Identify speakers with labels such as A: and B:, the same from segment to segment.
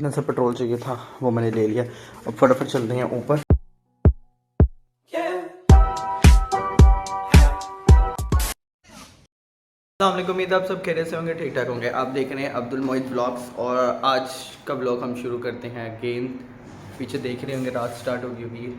A: इतना सा पेट्रोल चाहिए था, वो मैंने ले लिया। अब फटाफट चलते हैं ऊपर। अस्सलामुअलैकुम, उम्मीद आप सब खैरियत से होंगे, ठीक ठाक होंगे। आप देख रहे हैं अब्दुल मोहित व्लॉग्स और आज का व्लॉग हम शुरू करते हैं अगेन। पीछे देख रहे होंगे रात स्टार्ट होगी हुई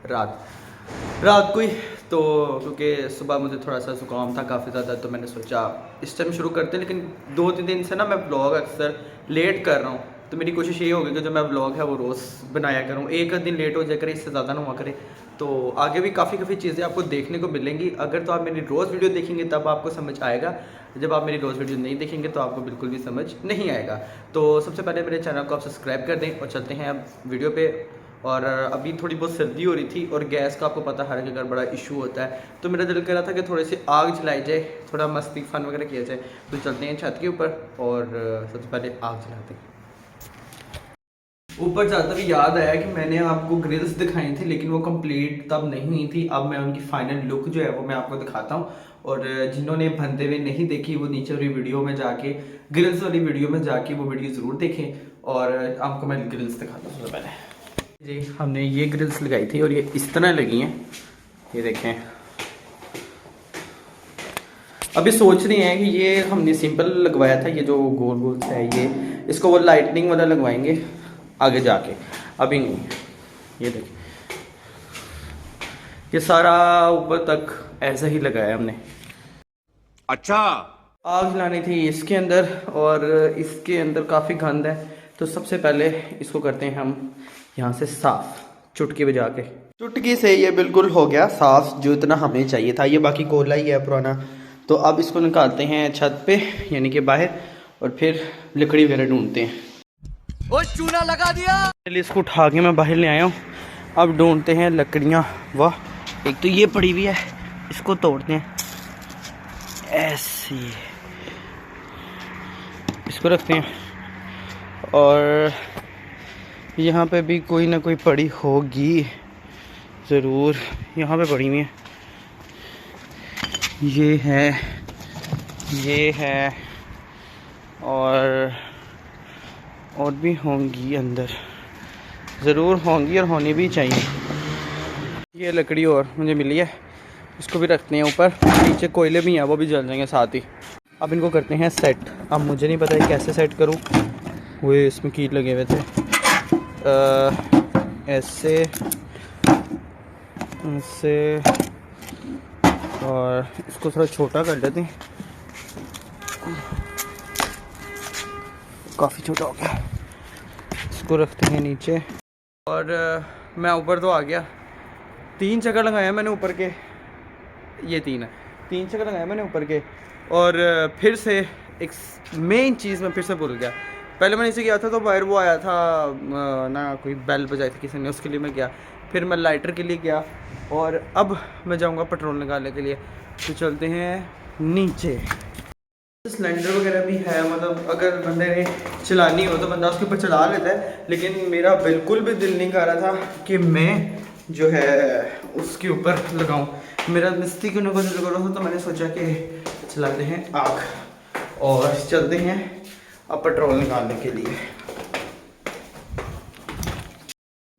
A: रात को ही, तो क्योंकि सुबह मुझे थोड़ा सा जुकाम था काफ़ी ज़्यादा, तो मैंने सोचा इस टाइम शुरू करते हैं। लेकिन 2-3 दिन से ना मैं व्लॉग अक्सर लेट कर रहा हूँ, तो मेरी कोशिश ये होगी कि जो मैं व्लॉग है वो रोज़ बनाया करूँ। एक दिन लेट हो जाए करे, इससे ज़्यादा ना हुआ करे। तो आगे भी काफ़ी चीज़ें आपको देखने को मिलेंगी। अगर तो आप मेरी रोज़ वीडियो देखेंगे तब आपको समझ आएगा, जब आप मेरी रोज़ वीडियो नहीं देखेंगे तो आपको बिल्कुल भी समझ नहीं आएगा। तो सबसे पहले मेरे चैनल को आप सब्सक्राइब कर दें और चलते हैं अब वीडियो पे। और अभी थोड़ी बहुत सर्दी हो रही थी और गैस का आपको पता हर जगह बड़ा इशू होता है, तो मेरा दिल कर रहा था कि थोड़ी सी आग जलाई जाए, थोड़ा मस्ती फन वगैरह किया जाए। तो चलते हैं छत के ऊपर और सबसे पहले आग जलाते हैं। ऊपर जाता भी याद आया कि मैंने आपको ग्रिल्स दिखाई थी, लेकिन वो कंप्लीट तब नहीं हुई थी। अब मैं उनकी फाइनल लुक जो है वो मैं आपको दिखाता हूँ। और जिन्होंने बनते हुए नहीं देखी वो नीचे वाली वीडियो में जाके, ग्रिल्स वाली वीडियो में जाके वो वीडियो ज़रूर देखें। और आपको मैं ग्रिल्स दिखाता हूँ। सबसे पहले जी हमने ये ग्रिल्स लगाई थी और ये इस तरह लगी हैं, ये देखें। अभी सोच रहे हैं कि ये हमने सिंपल लगवाया था, ये जो गोल गोल है ये, इसको वो लाइटनिंग वाला लगवाएंगे आगे जाके, अभी नहीं। ये देखिए ये सारा ऊपर तक ऐसा ही लगाया हमने।
B: अच्छा,
A: आग जलानी थी इसके अंदर और इसके अंदर काफ़ी गंद है, तो सबसे पहले इसको करते हैं हम यहाँ से साफ, चुटकी बजा के। चुटकी से ये बिल्कुल हो गया साफ, जो इतना हमें चाहिए था। ये बाकी कोयला ही है पुराना। तो अब इसको निकालते हैं छत पे, यानी कि बाहर, और फिर लकड़ी वगैरह ढूंढते हैं।
B: ओ चूना लगा दिया।
A: पहले इसको उठा के मैं बाहर ले आया हूँ। अब ढूंढते हैं लकड़ियाँ। वाह, एक तो ये पड़ी हुई है, इसको तोड़ते हैं ऐसे, इसको रखते हैं। और यहाँ पे भी कोई ना कोई पड़ी होगी ज़रूर, यहाँ पे पड़ी हुई है। ये है और भी होंगी अंदर, ज़रूर होंगी और होनी भी चाहिए। ये लकड़ी और मुझे मिली है, इसको भी रखते हैं ऊपर। नीचे कोयले भी हैं, वो भी जल जाएंगे साथ ही। अब इनको करते हैं सेट। अब मुझे नहीं पता है कैसे सेट करूं, वो इसमें कीट लगे हुए थे। ऐसे और इसको थोड़ा छोटा कर लेते हैं, काफ़ी छोटा हो गया। इसको रखते हैं नीचे और मैं ऊपर तो आ गया। 3 चक्कर लगाया मैंने ऊपर के, ये 3 चक्कर लगाए मैंने ऊपर के। और फिर से एक मेन चीज़ मैं फिर से भूल गया। पहले मैंने इसे किया था तो बाहर वो आया था ना, कोई बेल बजाई थी किसी ने, उसके लिए मैं गया। फिर मैं लाइटर के लिए गया और अब मैं जाऊंगा पेट्रोल निकालने के लिए। तो चलते हैं नीचे। सिलेंडर वगैरह भी है, मतलब अगर बंदे ने चलानी हो तो बंदा उसके ऊपर चला लेता है। लेकिन मेरा बिल्कुल भी दिल नहीं कर रहा था कि मैं जो है उसके ऊपर लगाऊं। मेरा मिस्त्री क्यों को दिल कर रहा था, तो मैंने सोचा कि चलाते हैं आग और चलते हैं अब पेट्रोल निकालने के लिए।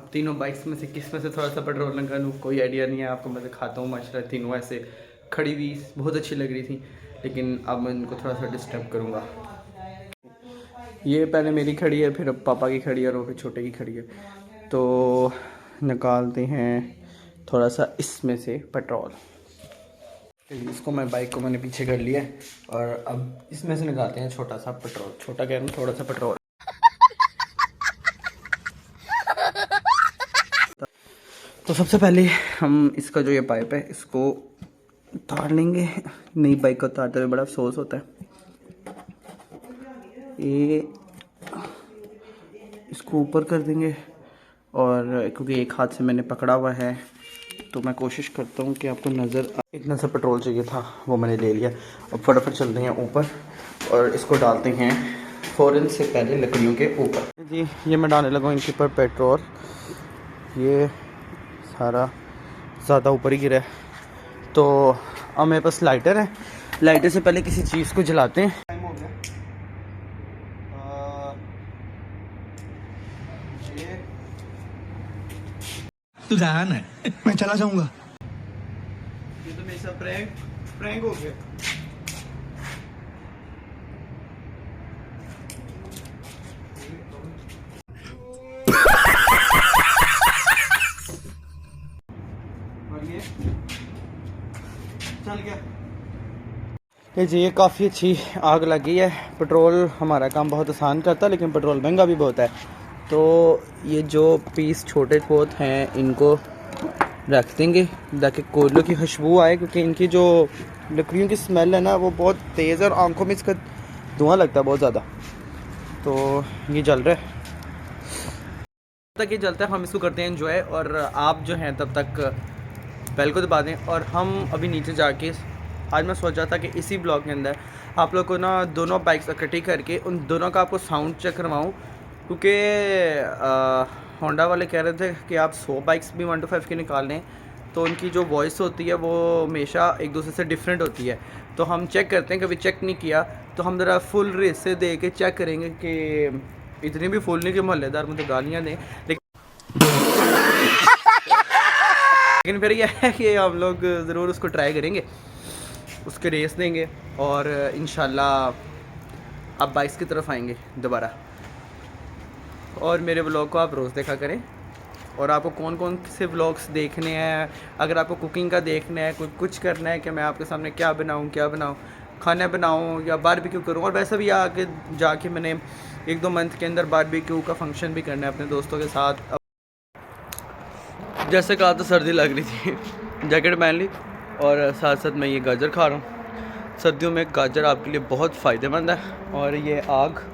A: तीनों बाइक्स में से किस में से थोड़ा सा पेट्रोल निकालूं, कोई आइडिया नहीं है। आपको मैं दिखाता हूँ। माशाल्लाह तीनों ऐसे खड़ी हुई बहुत अच्छी लग रही थी, लेकिन अब मैं इनको थोड़ा सा डिस्टर्ब करूँगा। ये पहले मेरी खड़ी है, फिर अब पापा की खड़ी है और फिर छोटे की खड़ी है। तो निकालते हैं थोड़ा सा इसमें से पेट्रोल। इसको मैं बाइक को मैंने पीछे कर लिया है और अब इसमें से निकालते हैं छोटा सा पेट्रोल। छोटा कह रहा हूँ, थोड़ा सा पेट्रोल। तो सबसे पहले हम इसका जो ये पाइप है इसको उतार लेंगे। नई बाइक को उतारते हुए बड़ा अफसोस होता है। ये इसको ऊपर कर देंगे और क्योंकि एक हाथ से मैंने पकड़ा हुआ है तो मैं कोशिश करता हूँ कि आपको नज़र। इतना सा पेट्रोल चाहिए था, वो मैंने ले लिया। अब फटाफट चलते हैं ऊपर और इसको डालते हैं फ़ौरन से पहले लकड़ियों के ऊपर। जी ये मैं डालने लगा इनके ऊपर पेट्रोल। ये सारा ज़्यादा ऊपर ही गिरा है, तो अब मेरे पास लाइटर है। लाइटर से पहले किसी चीज़ को जलाते हैं। टाइम हो गया,
C: तू जान है मैं चला जाऊंगा।
A: ये तो मेरे साथ प्रैंक हो गया। और ये चल गया। जी ये काफ़ी अच्छी आग लगी है। पेट्रोल हमारा काम बहुत आसान करता है, लेकिन पेट्रोल महंगा भी बहुत है। तो ये जो पीस छोटे बहुत हैं इनको रख देंगे ताकि कोयलों की खुशबू आए, क्योंकि इनकी जो लकड़ियों की स्मेल है ना वो बहुत तेज़ और आंखों में इसका धुआं लगता है बहुत ज़्यादा। तो ये जल रहा है, तब तक ये जलता है हम इसको करते हैं एंजॉय। और आप जो हैं तब तक बेल को दबा दें। और हम अभी नीचे जाके आज मैं सोचा था कि इसी ब्लॉग के अंदर आप लोग को ना दोनों बाइक्स इकट्ठी करके उन दोनों का आपको साउंड चेक करवाऊँ, क्योंकि होंडा वाले कह रहे थे कि आप 100 बाइक्स भी 125 की निकाल लें तो उनकी जो वॉइस होती है वो हमेशा एक दूसरे से डिफरेंट होती है। तो हम चेक करते हैं, कभी चेक नहीं किया तो हम ज़रा फुल रेस से दे के चेक करेंगे कि इतनी भी फुल नहीं कि मोहल्लेदार मुझे गालियाँ दें। लेकिन फिर यह है कि हम लोग ज़रूर उसको ट्राई करेंगे, उसके रेस देंगे और इंशाल्लाह आप बाइक्स की तरफ आएंगे दोबारा। और मेरे ब्लॉग को आप रोज़ देखा करें। और आपको कौन कौन से ब्लॉग्स देखने हैं, अगर आपको कुकिंग का देखना है, कुछ करना है कि मैं आपके सामने क्या बनाऊं, खाना बनाऊं या बारबेक्यू करूं। और वैसे भी आगे जाके मैंने 1-2 मंथ के अंदर बारबेक्यू का फंक्शन भी करना है अपने दोस्तों के साथ। जैसे कहा तो सर्दी लग रही थी, जैकेट पहन ली और साथ साथ मैं ये गाजर खा रहा हूँ। सर्दियों में गाजर आपके लिए बहुत फ़ायदेमंद है। और ये आग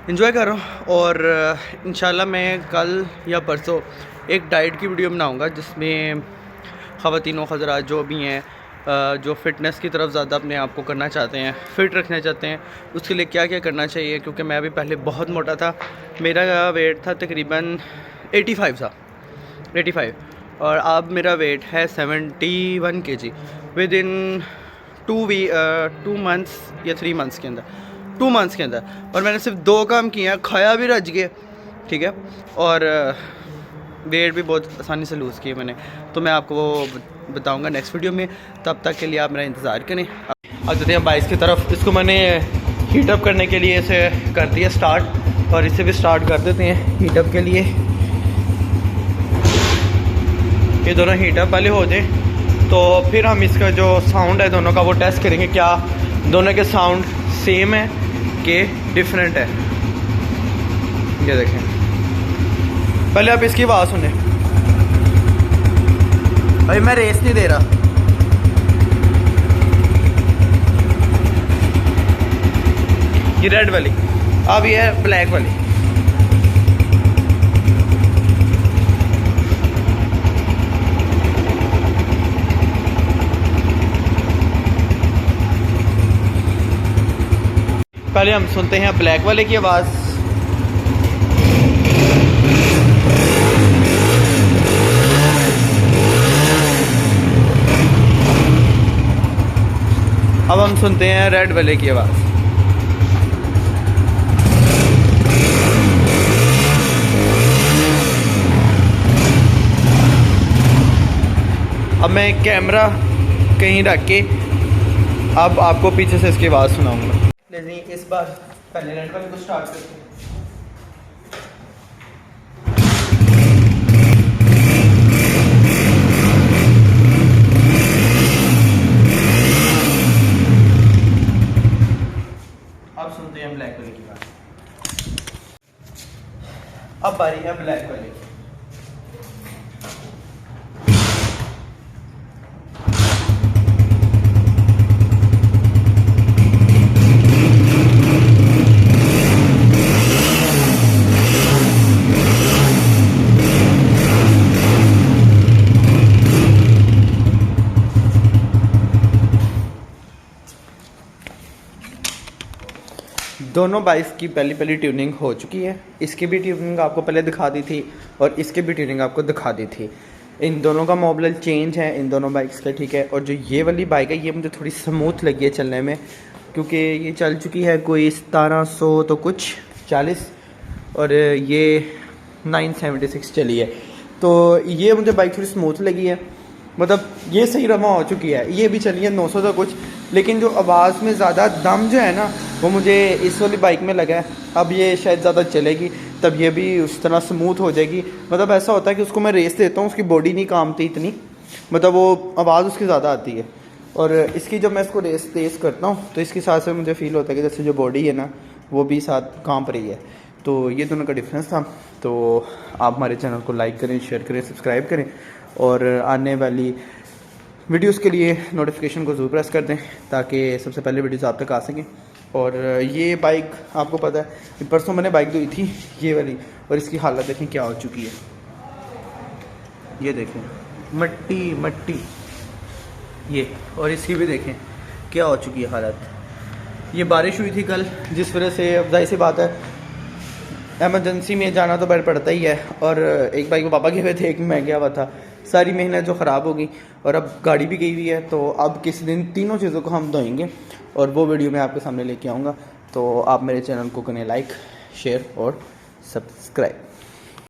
A: एंजॉय कर रहा हूँ। और इंशाल्लाह मैं कल या परसों एक डाइट की वीडियो बनाऊँगा जिसमें ख़वातीन हज़रात जो भी हैं जो फ़िटनेस की तरफ ज़्यादा अपने आप को करना चाहते हैं, फ़िट रखना चाहते हैं, उसके लिए क्या क्या करना चाहिए। क्योंकि मैं भी पहले बहुत मोटा था, मेरा वेट था तकरीबन 85 था, 85 और अब मेरा वेट है 71 kg विद इन 2 मंथ्स या 3 मंथ्स के अंदर, 2 मंथ्स के अंदर। और मैंने सिर्फ 2 काम किए हैं, खाया भी रज गए, ठीक है, और वेट भी बहुत आसानी से लूज़ किए मैंने। तो मैं आपको वो बताऊंगा नेक्स्ट वीडियो में, तब तक के लिए आप मेरा इंतज़ार करें। अब चलते हैं बाइक की तरफ। इसको मैंने हीटअप करने के लिए इसे कर दिया स्टार्ट, और इसे भी स्टार्ट कर देते हैं हीटअप के लिए। ये दोनों हीटअप वाले हो जाए तो फिर हम इसका जो साउंड है दोनों का वो टेस्ट करेंगे, क्या दोनों के साउंड सेम है कि डिफरेंट है। ये देखें, पहले आप इसकी आवाज़ सुने। भाई मैं रेस नहीं दे रहा, ये रेड वाली, अब ये है ब्लैक वाली। पहले हम सुनते हैं ब्लैक वाले की आवाज़। अब हम सुनते हैं रेड वाले की आवाज़। अब मैं कैमरा कहीं रख के अब आपको पीछे से इसकी आवाज़ सुनाऊंगा। लेकिन इस बार पहले रेड वाले को स्टार्ट करते हैं। अब सुनते हैं ब्लैक वाले की बात। अब बारी है ब्लैक वाले की। दोनों बाइक्स की पहली ट्यूनिंग हो चुकी है। इसकी भी ट्यूनिंग आपको पहले दिखा दी थी और इसकी भी ट्यूनिंग आपको दिखा दी थी। इन दोनों का मॉडल चेंज है इन दोनों बाइक्स का, ठीक है। और जो ये वाली बाइक है ये मुझे थोड़ी स्मूथ लगी है चलने में, क्योंकि ये चल चुकी है कोई 1700 तो कुछ 40 और ये 976 चली है। तो ये मुझे बाइक थोड़ी स्मूथ लगी है, मतलब ये सही रमा हो चुकी है। ये भी चली है 900 का कुछ, लेकिन जो आवाज़ में ज़्यादा दम जो है ना वो मुझे इस वाली बाइक में लगा है। अब ये शायद ज़्यादा चलेगी तब ये भी उस तरह स्मूथ हो जाएगी। मतलब ऐसा होता है कि उसको मैं रेस देता हूँ, उसकी बॉडी नहीं कामती इतनी, मतलब वो आवाज़ उसकी ज़्यादा आती है। और इसकी जब मैं इसको रेस तेज़ करता हूँ तो इसके साथ से मुझे फ़ील होता है कि जैसे जो बॉडी है ना वो भी साथ कांप रही है। तो ये दोनों का डिफरेंस था। तो आप हमारे चैनल को लाइक करें, शेयर करें, सब्सक्राइब करें और आने वाली वीडियोस के लिए नोटिफिकेशन को ज़रूर प्रेस कर दें ताकि सबसे पहले वीडियोस आप तक आ सकें। और ये बाइक आपको पता है कि परसों मैंने बाइक धोई थी ये वाली, और इसकी हालत देखें क्या हो चुकी है। ये देखें मट्टी मट्टी ये, और इसकी भी देखें क्या हो चुकी है हालत। ये बारिश हुई थी कल, जिस वजह से अब जाहिर सी बात है एमरजेंसी में जाना तो बैठ पड़ता ही है। और एक बाइक में पापा गए हुए थे, एक में मैं गया हुआ था, सारी मेहनत जो ख़राब हो गई। और अब गाड़ी भी गई हुई है, तो अब किसी दिन तीनों चीज़ों को हम धोएंगे और वो वीडियो मैं आपके सामने लेके आऊँगा। तो आप मेरे चैनल को करें लाइक, शेयर और सब्सक्राइब।